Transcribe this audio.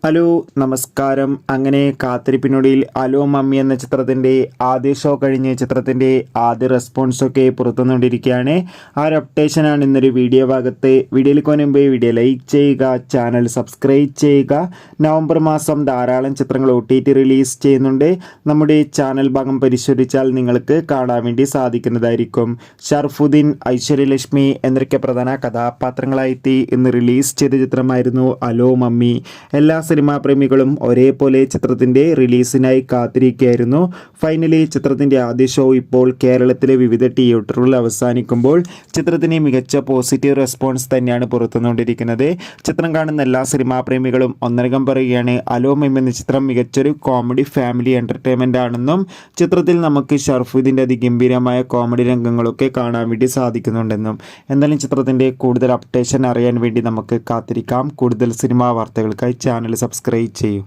Hello നമസ്കാരം. അങ്ങനെ കാത്തിരിപ്പിനൊടുവിൽ hello mummy എന്ന ചിത്രത്തിൻ്റെ ആദ്യ ഷോ കഴിഞ്ഞ് ചിത്രത്തിൻ്റെ ആദ്യ റെസ്പോൺസൊക്കെ പുറത്തുനിന്നുകൊണ്ടിരിക്കുകയാണ്. ആ ഒരു അപ്ഡേഷനാണ് ഇന്നൊരു വീഡിയോ ഭാഗത്ത്. വീഡിയോയിലേക്ക് മുൻപ് വീഡിയോ ലൈക്ക് ചെയ്യുക, ചാനൽ സബ്സ്ക്രൈബ് ചെയ്യുക. നവംബർ മാസം ധാരാളം ചിത്രങ്ങൾ OTT റിലീസ് ചെയ്യുന്നുണ്ട്. നമ്മുടെ ചാനൽ ഭാഗം പരിശോധിച്ചാൽ നിങ്ങൾക്ക് കാണാൻ വേണ്ടി സാധിക്കുന്നതായിരിക്കും. ഷർഫുദ്ദീൻ, ഐശ്വര്യലക്ഷ്മി എന്നൊക്കെ പ്രധാന കഥാപാത്രങ്ങളായിട്ട് ഇന്ന് റിലീസ് ചെയ്ത ചിത്രമായിരുന്നു അലോ മമ്മി. എല്ലാ സിനിമാ പ്രേമികളും ഒരേപോലെ ചിത്രത്തിൻ്റെ റിലീസിനായി കാത്തിരിക്കുകയായിരുന്നു. ഫൈനലി ചിത്രത്തിൻ്റെ ആദ്യ ഷോ ഇപ്പോൾ കേരളത്തിലെ വിവിധ തിയേറ്ററുകളിൽ അവസാനിക്കുമ്പോൾ ചിത്രത്തിന് മികച്ച പോസിറ്റീവ് റെസ്പോൺസ് തന്നെയാണ് പുറത്തുനിന്നുകൊണ്ടിരിക്കുന്നത്. ചിത്രം കാണുന്ന എല്ലാ സിനിമാ പ്രേമികളും ഒന്നടങ്കം പറയുകയാണ് അലോ മമ്മി എന്ന ചിത്രം മികച്ചൊരു കോമഡി ഫാമിലി എൻ്റർടൈൻമെൻ്റ് ആണെന്നും ചിത്രത്തിൽ നമുക്ക് ഷർഫുദ്ദീൻ്റെ അതിഗംഭീരമായ കോമഡി രംഗങ്ങളൊക്കെ കാണാൻ വേണ്ടി സാധിക്കുന്നുണ്ടെന്നും. എന്തായാലും ചിത്രത്തിൻ്റെ കൂടുതൽ അപ്ഡേഷൻ അറിയാൻ വേണ്ടി നമുക്ക് കാത്തിരിക്കാം. കൂടുതൽ സിനിമാ വാർത്തകൾക്കായി ചാനൽ സബ്സ്ക്രൈബ് ചെയ്യൂ.